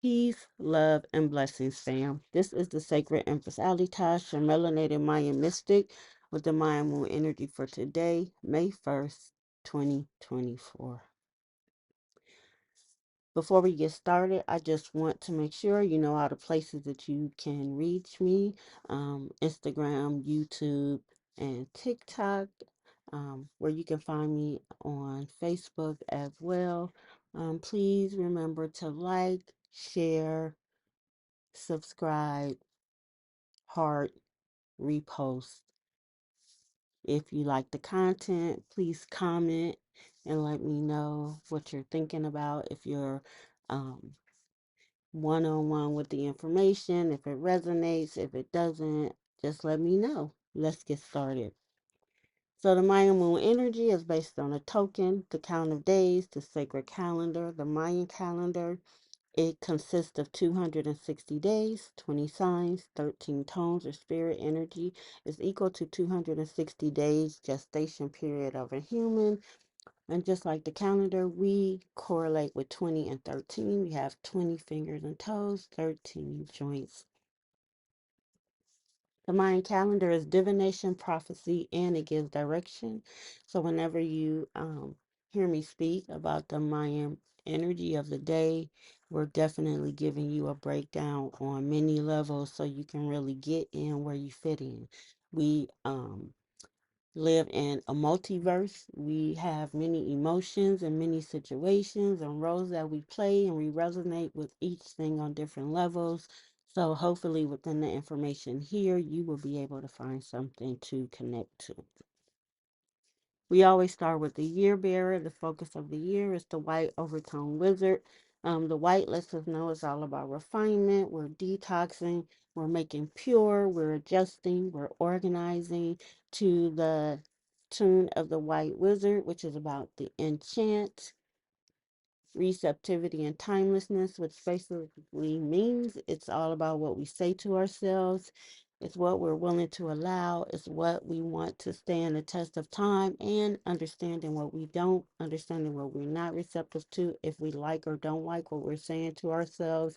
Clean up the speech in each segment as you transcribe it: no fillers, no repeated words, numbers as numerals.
Peace, love, and blessings, fam. This is the Sacred Empress Alitash, your melanated Mayan mystic with the Mayan Moon energy for today, May 1st, 2024. Before we get started, I just want to make sure you know all the places that you can reach me, Instagram, YouTube, and TikTok, where you can find me on Facebook as well. Please remember to like, share, subscribe, heart, repost. If you like the content, please comment and let me know what you're thinking about. If you're um, one-on-one with the information, if it resonates, if it doesn't, just let me know. Let's get started. So the Mayan moon energy is based on a token, the count of days, the sacred calendar, the Mayan calendar. It consists of 260 days, 20 signs, 13 tones or spirit energy is equal to 260 days gestation period of a human. And just like the calendar, we correlate with 20 and 13. We have 20 fingers and toes, 13 joints. The Mayan calendar is divination, prophecy, and it gives direction. So whenever you hear me speak about the Mayan energy of the day, we're definitely giving you a breakdown on many levels so you can really get in where you fit in. We live in a multiverse. We have many emotions and many situations and roles that we play, and we resonate with each thing on different levels. So, hopefully, within the information here, you will be able to find something to connect to. We always start with the year bearer. The focus of the year is the white overtone wizard. The white lets us know it's all about refinement. We're detoxing, we're making pure, we're adjusting, we're organizing to the tune of the white wizard, which is about the enchant, receptivity, and timelessness, which basically means it's all about what we say to ourselves. It's what we're willing to allow. It's what we want to stand the test of time, and understanding what we don't, understanding what we're not receptive to, if we like or don't like what we're saying to ourselves.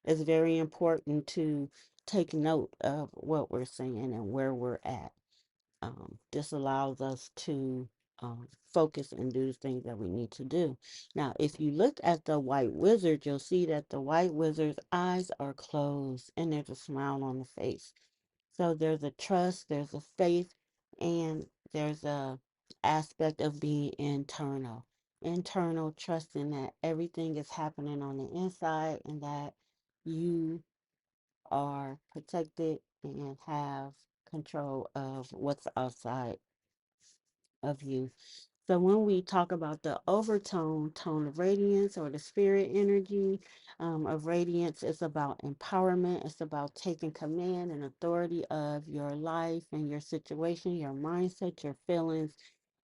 It's very important to take note of what we're saying and where we're at. This allows us to focus and do the things that we need to do. Now, if you look at the white wizard, you'll see that the white wizard's eyes are closed and there's a smile on the face. So there's a trust, there's a faith, and there's a aspect of being internal. Internal, trusting that everything is happening on the inside and that you are protected and have control of what's outside of you. So when we talk about the overtone, tone of radiance or the spirit energy of radiance, it's about empowerment. It's about taking command and authority of your life and your situation, your mindset, your feelings,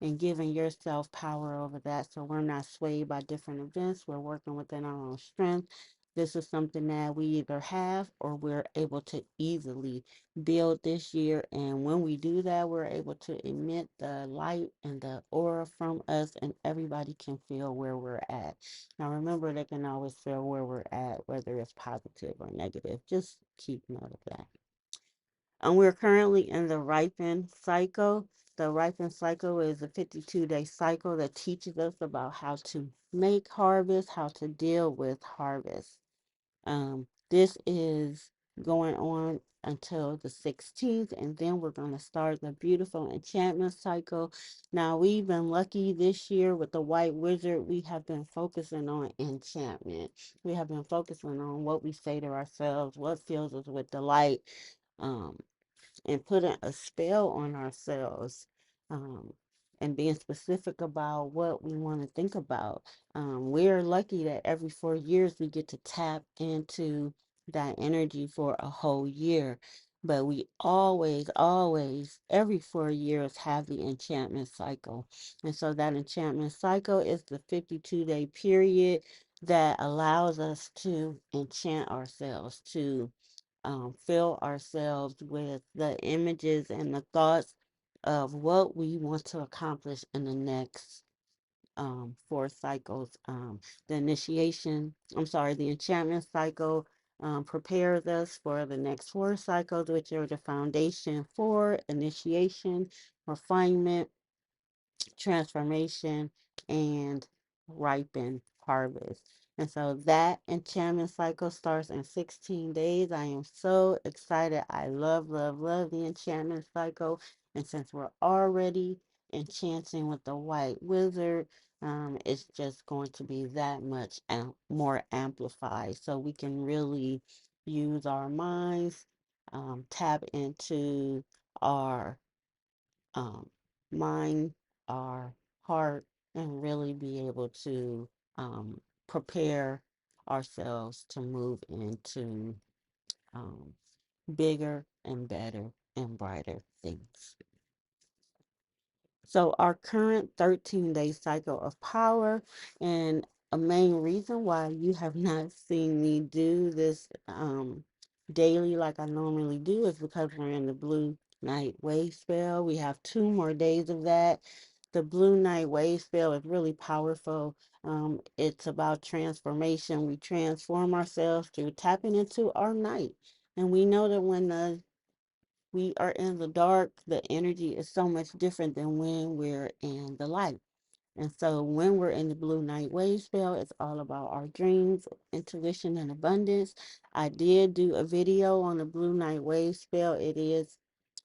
and giving yourself power over that. So we're not swayed by different events. We're working within our own strength. This is something that we either have or we're able to easily build this year. And when we do that, we're able to emit the light and the aura from us, and everybody can feel where we're at. Now, remember, they can always feel where we're at, whether it's positive or negative. Just keep note of that. And we're currently in the ripen cycle. The ripen cycle is a 52-day cycle that teaches us about how to make harvest, how to deal with harvest. This is going on until the 16th, and then we're going to start the beautiful enchantment cycle. Now, we've been lucky this year with the white wizard. We have been focusing on enchantment. We have been focusing on what we say to ourselves, what fills us with delight. Um, and putting a spell on ourselves, um, and being specific about what we want to think about. We're lucky that every 4 years we get to tap into that energy for a whole year. But we always, every 4 years have the enchantment cycle. And so that enchantment cycle is the 52-day period that allows us to enchant ourselves, to fill ourselves with the images and the thoughts of what we want to accomplish in the next 4 cycles. The enchantment cycle prepares us for the next 4 cycles, which are the foundation for initiation, refinement, transformation, and ripen harvest. And so that enchantment cycle starts in 16 days. I am so excited. I love, love, love the enchantment cycle. And since we're already enchanting with the white wizard, it's just going to be that much more amplified. So we can really use our minds, tap into our um, mind, our heart, and really be able to prepare ourselves to move into um, bigger and better and brighter things. So, our current 13-day cycle of power, and a main reason why you have not seen me do this daily like I normally do is because we're in the blue night wave spell. We have 2 more days of that. The blue night wave spell is really powerful. It's about transformation. We transform ourselves through tapping into our night. And we know that when we are in the dark, the energy is so much different than when we're in the light. And so when we're in the blue night wave spell, it's all about our dreams, intuition, and abundance. I did do a video on the blue night wave spell. It is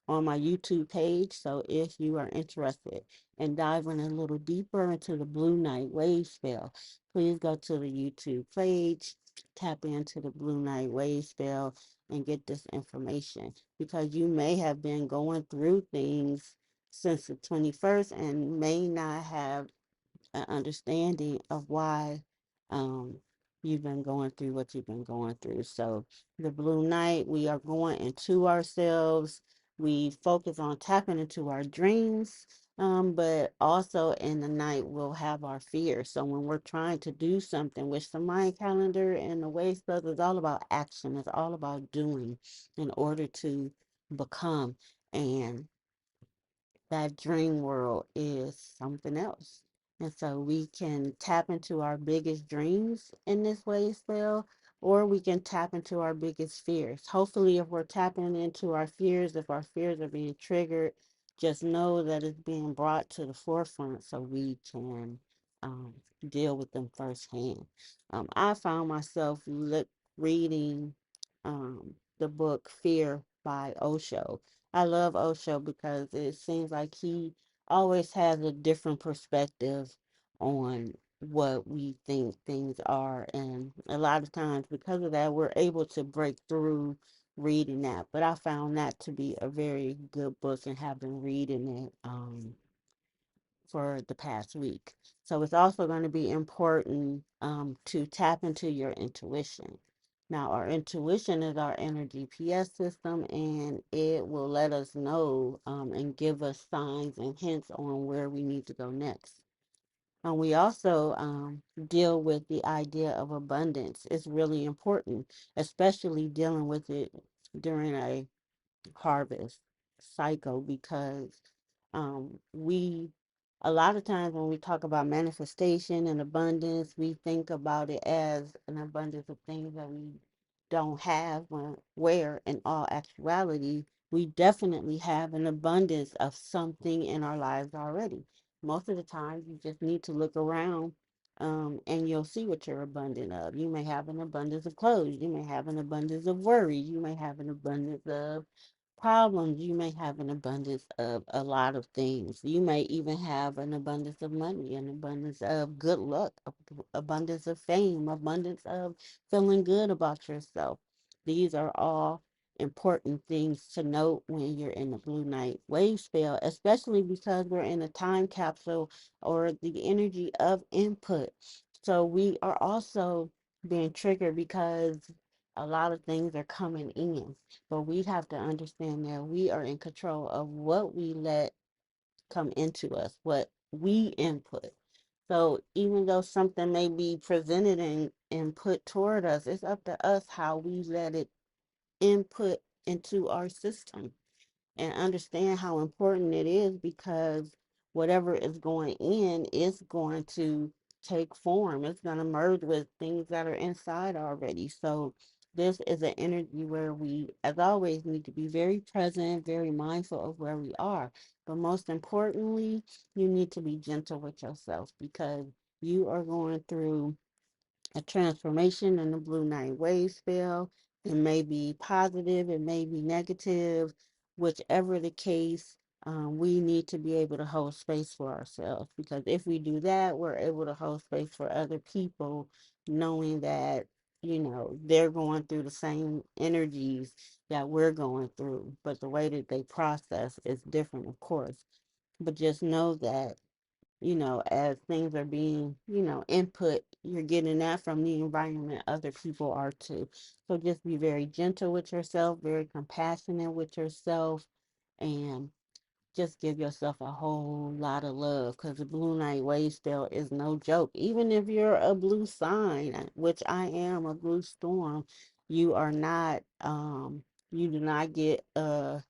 on my YouTube page. So if you are interested in diving a little deeper into the Blue Night Wave spell, please go to the YouTube page, tap into the Blue Night Wave spell, and get this information because you may have been going through things since the 21st and may not have an understanding of why um, you've been going through what you've been going through. So, the blue night, we are going into ourselves. We focus on tapping into our dreams, but also in the night, we'll have our fears. So, when we're trying to do something, which the Mayan calendar and the way stuff is all about action, it's all about doing in order to become. And that dream world is something else. And so we can tap into our biggest dreams in this way as well, or we can tap into our biggest fears. Hopefully, if we're tapping into our fears, if our fears are being triggered, just know that it's being brought to the forefront so we can um, deal with them firsthand. I found myself reading the book Fear by Osho. I love Osho because it seems like he always has a different perspective on what we think things are. And a lot of times, because of that, we're able to break through reading that. But I found that to be a very good book and have been reading it for the past week. So it's also going to be important to tap into your intuition. Now, our intuition is our inner GPS system, and it will let us know and give us signs and hints on where we need to go next. And we also deal with the idea of abundance. It's really important, especially dealing with it during a harvest cycle because we a lot of times when we talk about manifestation and abundance, we think about it as an abundance of things that we don't have where in all actuality we definitely have an abundance of something in our lives already. Most of the time you just need to look around and you'll see what you're abundant of. You may have an abundance of clothes, you may have an abundance of worry, you may have an abundance of problems. You may have an abundance of a lot of things. You may even have an abundance of money, an abundance of good luck, abundance of fame, abundance of feeling good about yourself. These are all important things to note when you're in the blue night wave spell, especially because we're in a time capsule or the energy of input. So we are also being triggered because a lot of things are coming in. But we have to understand that we are in control of what we let come into us, what we input. So even though something may be presented and put toward us, it's up to us how we let it input into our system and understand how important it is because whatever is going in is going to take form. It's going to merge with things that are inside already. So this is an energy where we, as always, need to be very present, very mindful of where we are. But most importantly, you need to be gentle with yourself because you are going through a transformation in the blue night wave spell. It may be positive, it may be negative, whichever the case. We need to be able to hold space for ourselves because if we do that, we're able to hold space for other people, knowing that they're going through the same energies that we're going through, but the way that they process is different, of course. But just know that as things are being, input, you're getting that from the environment, other people are too. So just be very gentle with yourself, very compassionate with yourself, and just give yourself a whole lot of love because the blue night wave spell is no joke. Even if you're a blue sign, which I am a blue storm, you are not, you do not get a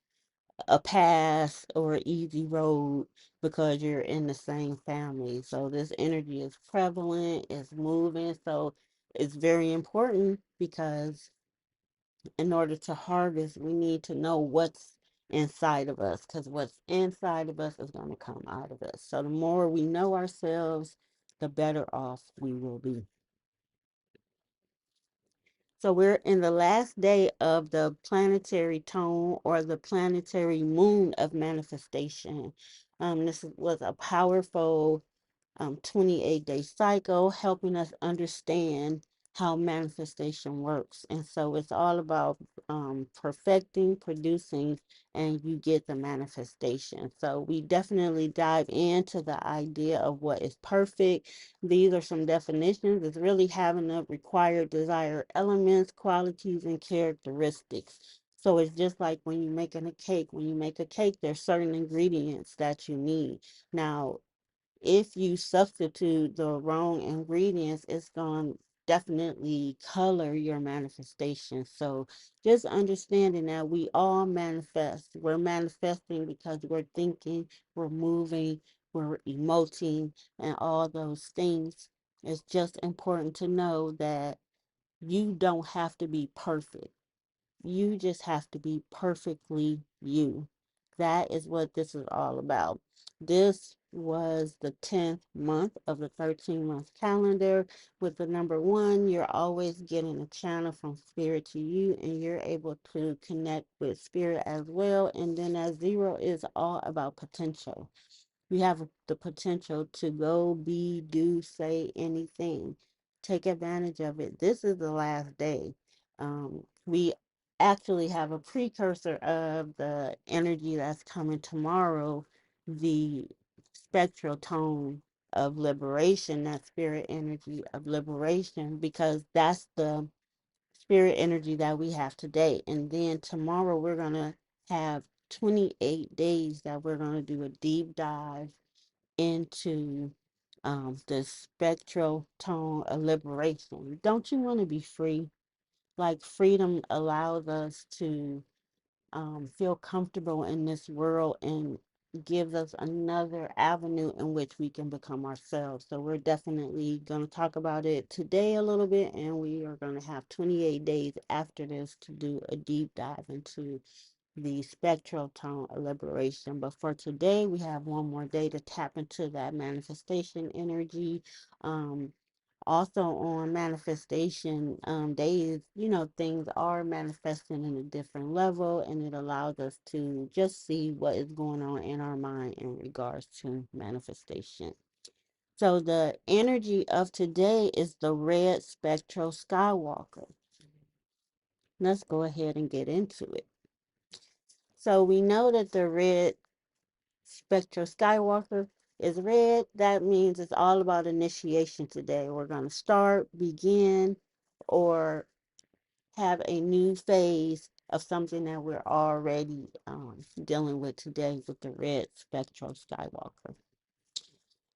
pass or an easy road because you're in the same family. So this energy is prevalent, it's moving. So it's very important because in order to harvest, we need to know what's inside of us because what's inside of us is going to come out of us. So the more we know ourselves, the better off we will be. So we're in the last day of the planetary tone or the planetary moon of manifestation. This was a powerful 28-day cycle, helping us understand how manifestation works. And so it's all about perfecting, producing, and you get the manifestation. So we definitely dive into the idea of what is perfect. These are some definitions. It's really having the required desired elements, qualities, and characteristics. So it's just like when you're making a cake. When you make a cake, there's certain ingredients that you need. Now, if you substitute the wrong ingredients, it's going to definitely color your manifestation. So just understanding that we all manifest. We're manifesting because we're thinking, we're moving, we're emoting, and all those things. It's just important to know that you don't have to be perfect. You just have to be perfectly you. That is what this is all about. This was the 10th month of the 13-month calendar. With the number one, you're always getting a channel from spirit to you, and you're able to connect with spirit as well. And then that zero is all about potential. You have the potential to go, be, do, say anything. Take advantage of it. This is the last day. We actually have a precursor of the energy that's coming tomorrow, the spectral tone of liberation, that spirit energy of liberation, because that's the spirit energy that we have today. And then tomorrow we're going to have 28 days that we're going to do a deep dive into the spectral tone of liberation. Don't you want to be free? Like freedom allows us to feel comfortable in this world and gives us another avenue in which we can become ourselves. So we're definitely going to talk about it today a little bit, and we are going to have 28 days after this to do a deep dive into the spectral tone of liberation. But for today, we have one more day to tap into that manifestation energy. Um, Also on manifestation days, things are manifesting in a different level, and it allows us to just see what is going on in our mind in regards to manifestation. So the energy of today is the red spectral skywalker. Let's go ahead and get into it. So we know that the red spectral skywalker is red. That means it's all about initiation today. We're going to start, begin, or have a new phase of something that we're already dealing with today with the red spectral skywalker.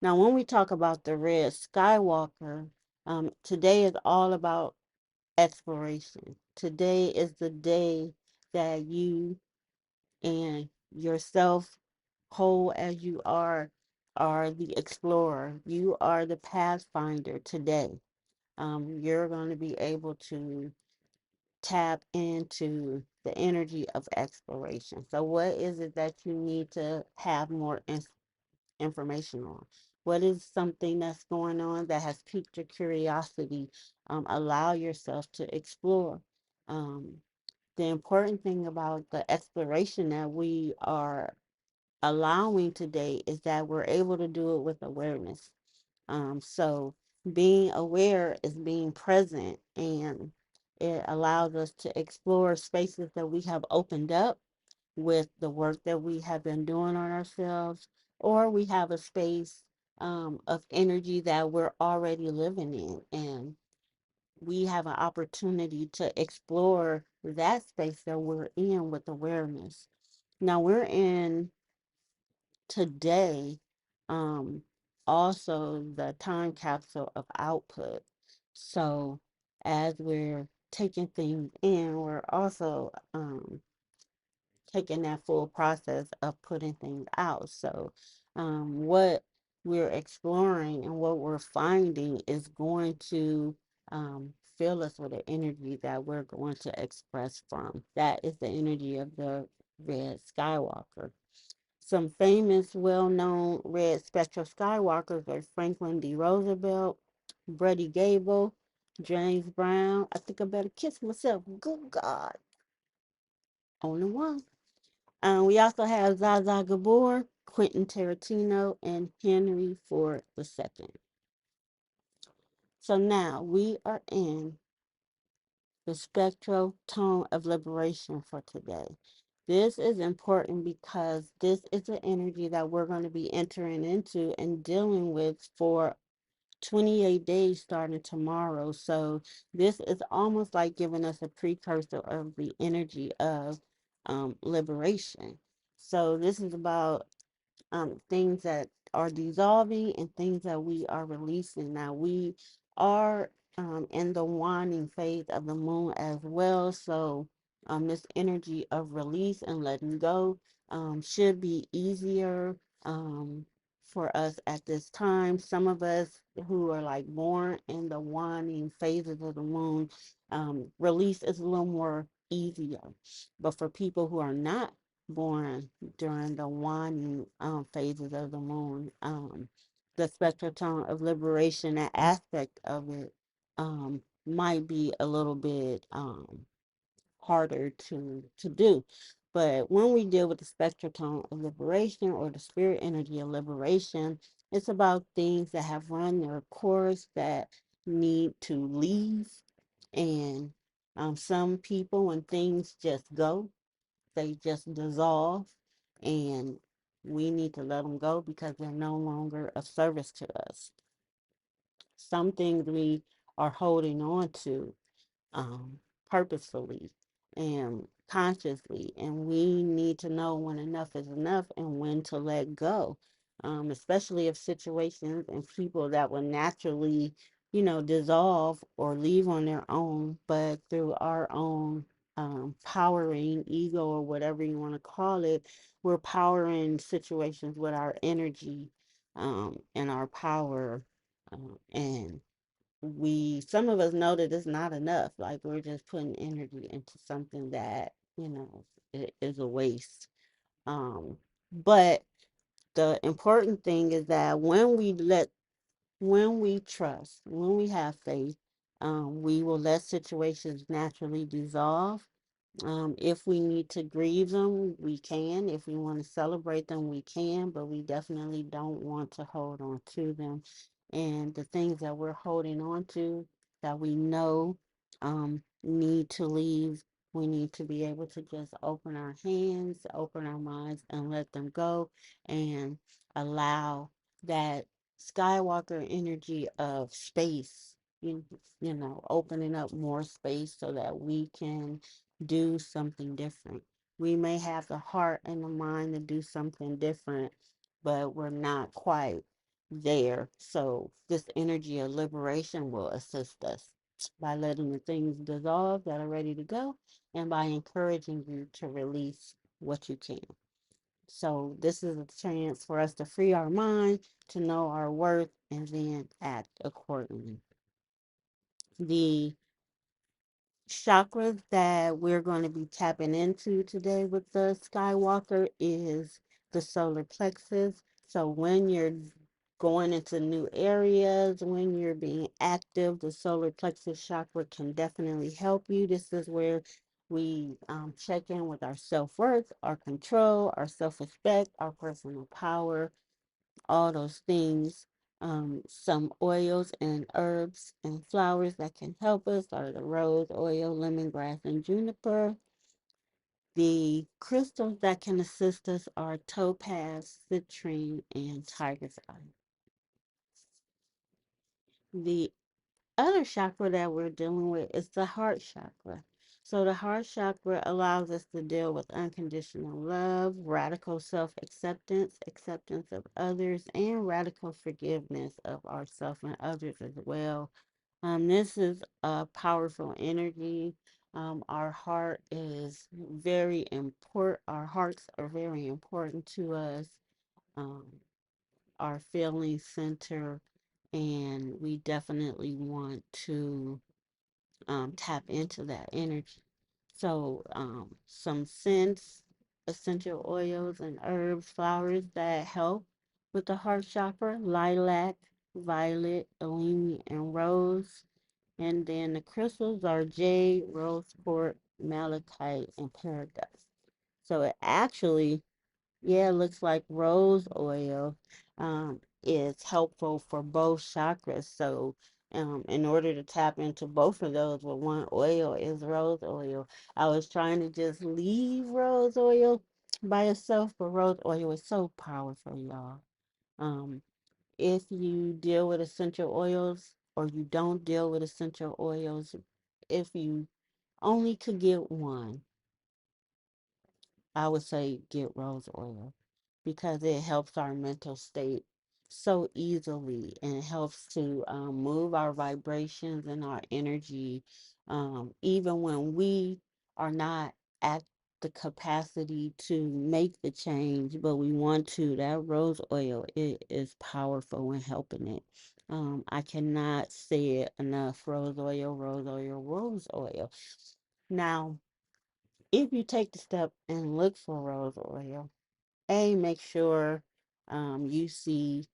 Now, when we talk about the red skywalker, today is all about exploration. Today is the day that you and yourself, whole as you are, are the explorer. You are the pathfinder today. You're going to be able to tap into the energy of exploration. So, what is it that you need to have more information on? What is something that's going on that has piqued your curiosity? Allow yourself to explore. Um, the important thing about the exploration that we are allowing today is that we're able to do it with awareness. So being aware is being present, and it allows us to explore spaces that we have opened up with the work that we have been doing on ourselves, or we have a space of energy that we're already living in, and we have an opportunity to explore that space that we're in with awareness. Now we're in today, um, also the time capsule of output. So as we're taking things in, we're also taking that full process of putting things out. So what we're exploring and what we're finding is going to fill us with an energy that we're going to express from. That is the energy of the red skywalker. Some famous, well-known red spectral skywalkers are Franklin D. Roosevelt, Brady Gable, James Brown. I think I better kiss myself. Good God. Only one. We also have Zaza Gabor, Quentin Tarantino, and Henry Ford II. So now we are in the spectral tone of liberation for today. This is important because this is the energy that we're going to be entering into and dealing with for 28 days starting tomorrow. So this is almost like giving us a precursor of the energy of liberation. So this is about things that are dissolving and things that we are releasing. Now we are in the waning phase of the moon as well. So this energy of release and letting go should be easier for us at this time. Some of us who are like born in the waning phases of the moon, release is a little more easier. But for people who are not born during the waning phases of the moon. The spectral tone of liberation, that aspect of it, might be a little bit harder to do. But when we deal with the spectral tone of liberation or the spirit energy of liberation, it's about things that have run their course that need to leave. And some people, when things just go, they just dissolve, and we need to let them go because they're no longer of service to us. Some things we are holding on to purposefully and consciously, and we need to know when enough is enough and when to let go. Especially if situations and people that will naturally, dissolve or leave on their own, but through our own powering ego or whatever you want to call it, we're powering situations with our energy and our power, and some of us know that it's not enough. Like we're just putting energy into something that, it is a waste. But the important thing is that when we trust, when we have faith, we will let situations naturally dissolve. If we need to grieve them, we can. If we want to celebrate them, we can, but we definitely don't want to hold on to them. And the things that we're holding on to that we know need to leave, we need to be able to just open our hands, open our minds, and let them go and allow that Skywalker energy of space, opening up more space so that we can do something different. We may have the heart and the mind to do something different, but we're not quite there. So, this energy of liberation will assist us by letting the things dissolve that are ready to go and by encouraging you to release what you can. So this is a chance for us to free our mind, to know our worth, and then act accordingly. The chakras that we're going to be tapping into today with the Skywalker is the solar plexus. So when you're going into new areas, when you're being active, the solar plexus chakra can definitely help you. This is where we check in with our self-worth, our control, our self-respect, our personal power, all those things. Some oils and herbs and flowers that can help us are the rose oil, lemongrass, and juniper. The crystals that can assist us are topaz, citrine, and tiger's eye. The other chakra that we're dealing with is the heart chakra. So the heart chakra allows us to deal with unconditional love, radical self-acceptance, acceptance of others, and radical forgiveness of ourselves and others as well. This is a powerful energy. Our heart is very important. Our hearts are very important to us. Um, our feeling center, and we definitely want to tap into that energy. So, some scents, essential oils, and herbs, flowers that help with the heart chakra: lilac, violet, elemi, and rose. And then the crystals are jade, rose quartz, malachite, and peridot. So it actually, yeah, it looks like rose oil is helpful for both chakras. So in order to tap into both of those with one oil is rose oil. I was trying to just leave rose oil by itself, but rose oil is so powerful, y'all. Um, if you deal with essential oils or you don't deal with essential oils, if you only could get one, I would say get rose oil because it helps our mental state so easily and it helps to move our vibrations and our energy, even when we are not at the capacity to make the change, but we want to. That rose oil, it is powerful in helping it. I cannot say it enough. Rose oil, rose oil, rose oil. Now, if you take the step and look for rose oil, make sure you see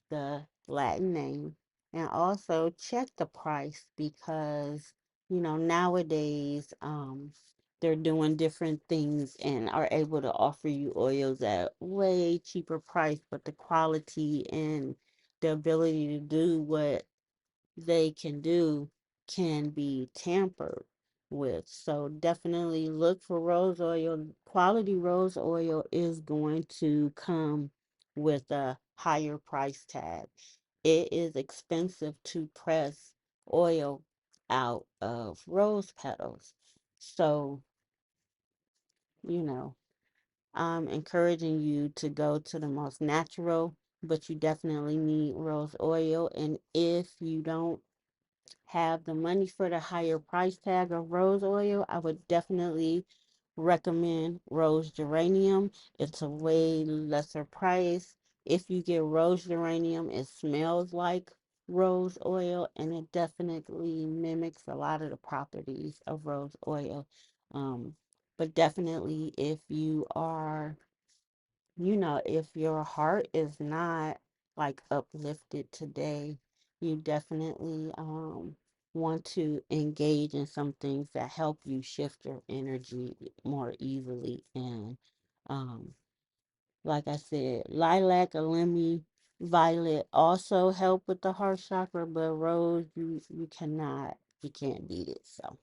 the Latin name and also check the price because, nowadays they're doing different things and are able to offer you oils at way cheaper price, but the quality and the ability to do what they can do can be tampered with. So definitely look for rose oil. Quality rose oil is going to come with a higher price tag. It is expensive to press oil out of rose petals. So, you know, I'm encouraging you to go to the most natural, but you definitely need rose oil. And if you don't have the money for the higher price tag of rose oil, I would definitely recommend rose geranium. It's a way lesser price. If you get rose geranium, it smells like rose oil and it definitely mimics a lot of the properties of rose oil. Um, but definitely, if your heart is not like uplifted today, you definitely want to engage in some things that help you shift your energy more easily. And um, like I said, lilac, alimi, violet also help with the heart chakra, but rose, you can't beat it. So.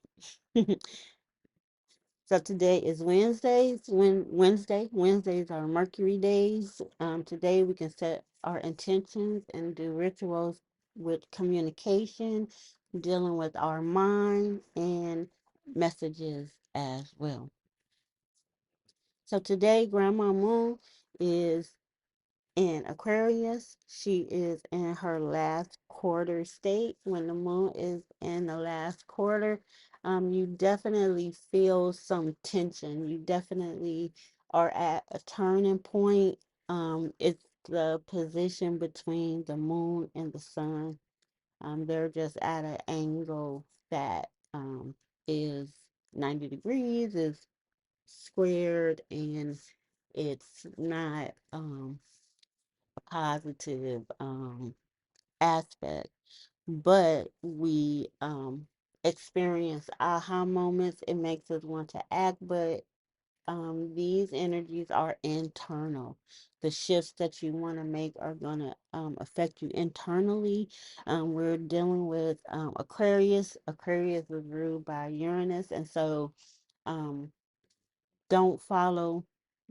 So today is Wednesdays are Mercury days. Today we can set our intentions and do rituals with communication, dealing with our mind and messages as well. So today, Grandma Moon is in Aquarius. She is in her last quarter state. When the moon is in the last quarter, you definitely feel some tension. You definitely are at a turning point. It's the position between the moon and the sun. They're just at an angle that is 90 degrees, is squared, and it's not a positive aspect. But we experience aha moments. It makes us want to act, but these energies are internal. The shifts that you want to make are going to affect you internally. We're dealing with Aquarius. Aquarius is ruled by Uranus, and so um, don't follow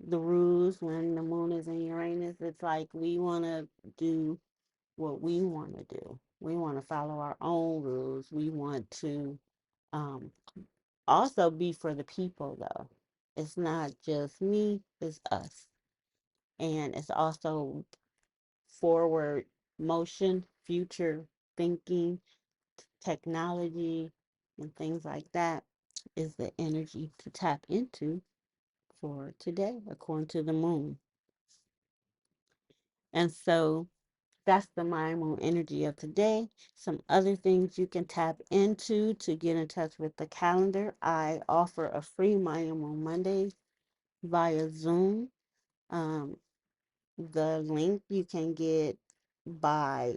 the rules when the moon is in Uranus. It's like we want to do what we want to do. We want to follow our own rules. We want to um, also be for the people, though. It's not just me, it's us. And it's also forward motion, future thinking, technology, and things like that is the energy to tap into for today, according to the moon. And so that's the mind moon energy of today. Some other things you can tap into to get in touch with the calendar. I offer a free Mayan Moon Mondays via Zoom. Um, the link you can get by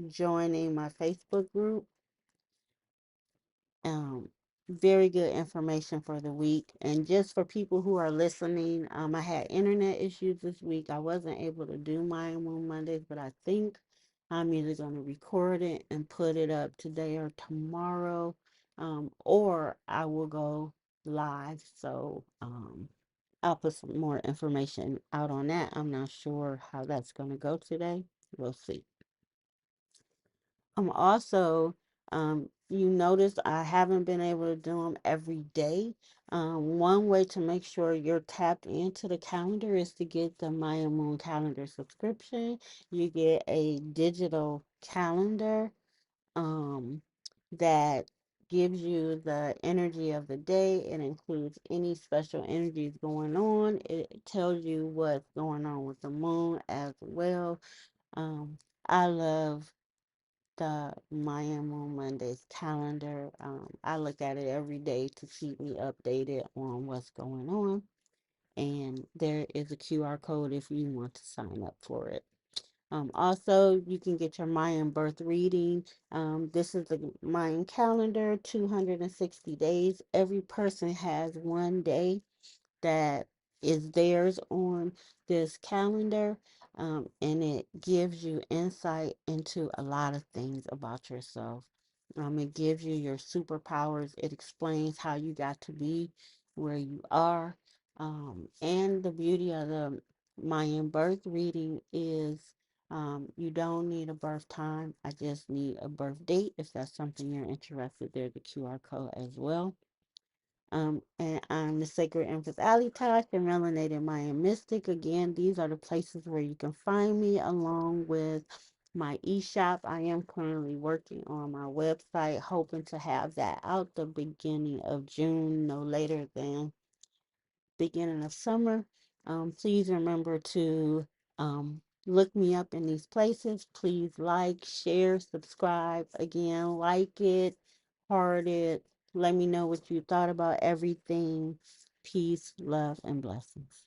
joining my Facebook group. Um, Very good information for the week. And just for people who are listening, I had internet issues this week. I wasn't able to do my Moon Mondays, but I think I'm either going to record it and put it up today or tomorrow, or I will go live. So I'll put some more information out on that. I'm not sure how that's going to go today. We'll see. Also, you notice I haven't been able to do them every day. One way to make sure you're tapped into the calendar is to get the Maya Moon calendar subscription. You get a digital calendar um, that gives you the energy of the day. It includes any special energies going on. It tells you what's going on with the moon as well. Um, I love the Mayan Moon Mondays calendar. I look at it every day to keep me updated on what's going on. And there is a QR code if you want to sign up for it. Also, you can get your Mayan birth reading. This is the Mayan calendar, 260 days. Every person has one day that is theirs on this calendar. And it gives you insight into a lot of things about yourself. It gives you your superpowers. It explains how you got to be where you are. And the beauty of the Mayan birth reading is you don't need a birth time. I just need a birth date. If that's something you're interested, there's a QR code as well. And I'm the Sacred Empress Alitash and Melanated Mayan Mystic. Again, these are the places where you can find me along with my e-shop. I am currently working on my website, hoping to have that out the beginning of June, no later than beginning of summer. Please remember to look me up in these places. Please like, share, subscribe. Again, like it, heart it. Let me know what you thought about everything. Peace, love, and blessings.